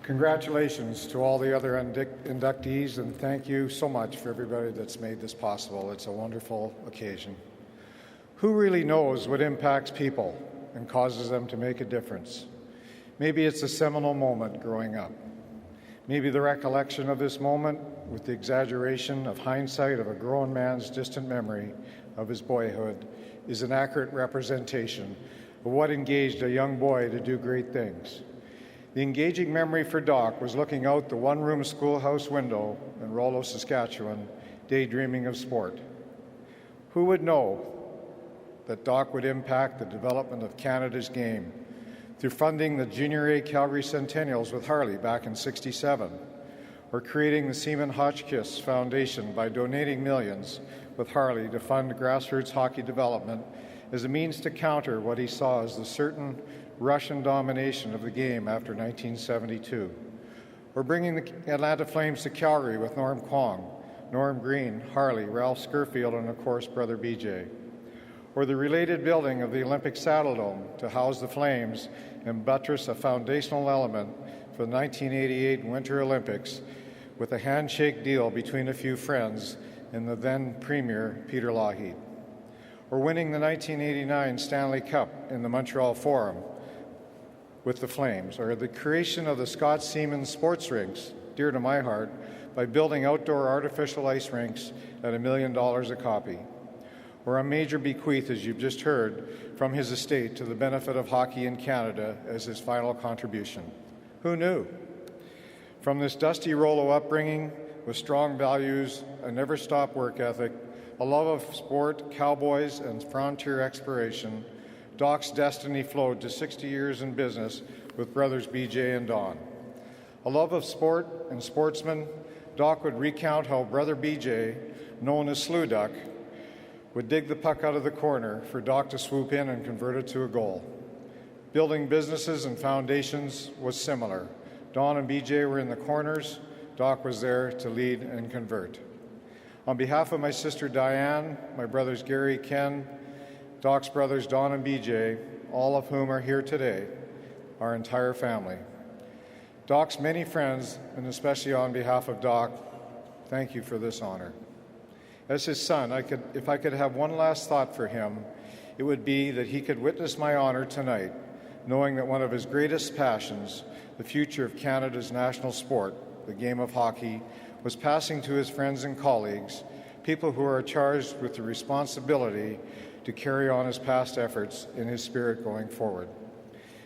Congratulations to all the other inductees, and thank you so much for everybody that's made this possible. It's a wonderful occasion. Who really knows what impacts people and causes them to make a difference? Maybe it's a seminal moment growing up. Maybe the recollection of this moment, with the exaggeration of hindsight of a grown man's distant memory of his boyhood, is an accurate representation of what engaged a young boy to do great things. The engaging memory for Doc was looking out the one-room schoolhouse window in Rollo, Saskatchewan, daydreaming of sport. Who would know that Doc would impact the development of Canada's game through funding the Junior A Calgary Centennials with Harley back in '67, or creating the Seaman Hotchkiss Foundation by donating millions with Harley to fund grassroots hockey development as a means to counter what he saw as the certain Russian domination of the game after 1972, or bringing the Atlanta Flames to Calgary with Norm Kwong, Norm Green, Harley, Ralph Scurfield, and of course Brother BJ, or the related building of the Olympic Saddledome to house the Flames and buttress a foundational element for the 1988 Winter Olympics with a handshake deal between a few friends and the then Premier Peter Lougheed, or winning the 1989 Stanley Cup in the Montreal Forum with the Flames, or the creation of the Scott Seaman sports rinks, dear to my heart, by building outdoor artificial ice rinks at $1 million a copy, or a major bequeath, as you've just heard, from his estate to the benefit of hockey in Canada as his final contribution. Who knew? From this dusty Rollo upbringing with strong values, a never-stop work ethic, a love of sport, cowboys, and frontier exploration, Doc's destiny flowed to 60 years in business with brothers BJ and Don. A love of sport and sportsmen, Doc would recount how brother BJ, known as Slew Duck, would dig the puck out of the corner for Doc to swoop in and convert it to a goal. Building businesses and foundations was similar. Don and BJ were in the corners, Doc was there to lead and convert. On behalf of my sister Diane, my brothers Gary, Ken, Doc's brothers Don and BJ, all of whom are here today, our entire family. Doc's many friends, and especially on behalf of Doc, thank you for this honor. As his son, if I could have one last thought for him, it would be that he could witness my honor tonight, knowing that one of his greatest passions, the future of Canada's national sport, the game of hockey, was passing to his friends and colleagues, people who are charged with the responsibility to carry on his past efforts in his spirit going forward.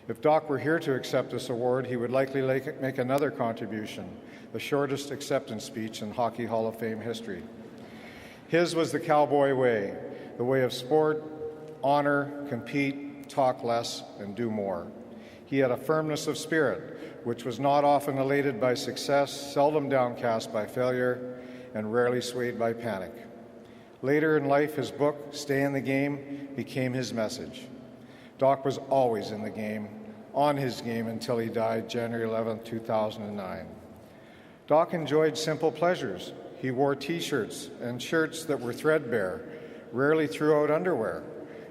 If Doc were here to accept this award, he would likely make another contribution, the shortest acceptance speech in Hockey Hall of Fame history. His was the cowboy way, the way of sport, honor, compete, talk less, and do more. He had a firmness of spirit, which was not often elated by success, seldom downcast by failure, and rarely swayed by panic. Later in life, his book, Stay in the Game, became his message. Doc was always in the game, on his game until he died January 11, 2009. Doc enjoyed simple pleasures. He wore T-shirts and shirts that were threadbare, rarely threw out underwear,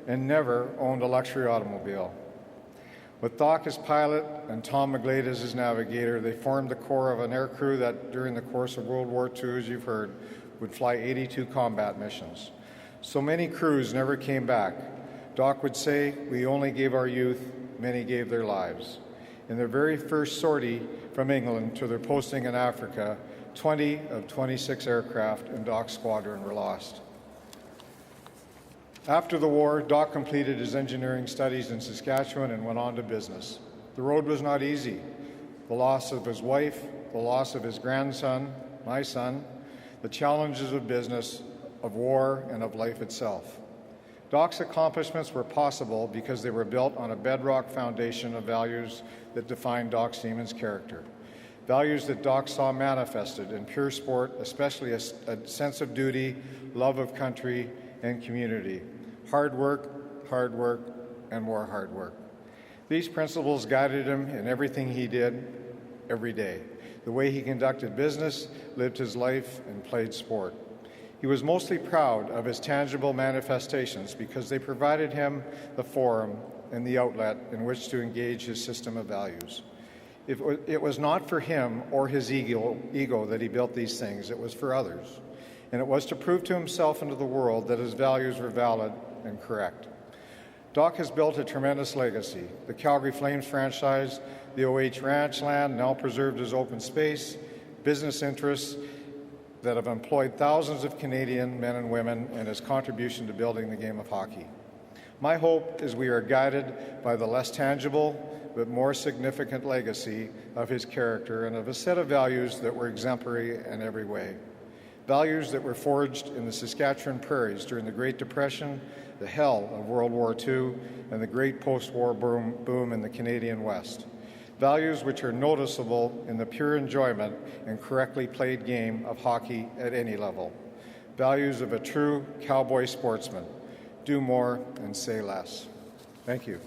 and never owned a luxury automobile. With Doc as pilot and Tom McGlade as his navigator, they formed the core of an aircrew that, during the course of World War II, as you've heard, would fly 82 combat missions. So many crews never came back. Doc would say, "We only gave our youth, many gave their lives." In their very first sortie from England to their posting in Africa, 20 of 26 aircraft in Doc's squadron were lost. After the war, Doc completed his engineering studies in Saskatchewan and went on to business. The road was not easy. The loss of his wife, the loss of his grandson, my son, the challenges of business, of war, and of life itself. Doc's accomplishments were possible because they were built on a bedrock foundation of values that defined Doc Seaman's character. Values that Doc saw manifested in pure sport, especially a sense of duty, love of country, and community. Hard work, and more hard work. These principles guided him in everything he did every day. The way he conducted business, lived his life, and played sport. He was mostly proud of his tangible manifestations because they provided him the forum and the outlet in which to engage his system of values. It was not for him or his ego that he built these things. It was for others. And it was to prove to himself and to the world that his values were valid and correct. Doc has built a tremendous legacy. The Calgary Flames franchise, the OH Ranch land, now preserved as open space, business interests that have employed thousands of Canadian men and women, and his contribution to building the game of hockey. My hope is we are guided by the less tangible but more significant legacy of his character and of a set of values that were exemplary in every way. Values that were forged in the Saskatchewan prairies during the Great Depression, the hell of World War II, and the great post-war boom in the Canadian West. Values which are noticeable in the pure enjoyment and correctly played game of hockey at any level. Values of a true cowboy sportsman. Do more and say less. Thank you.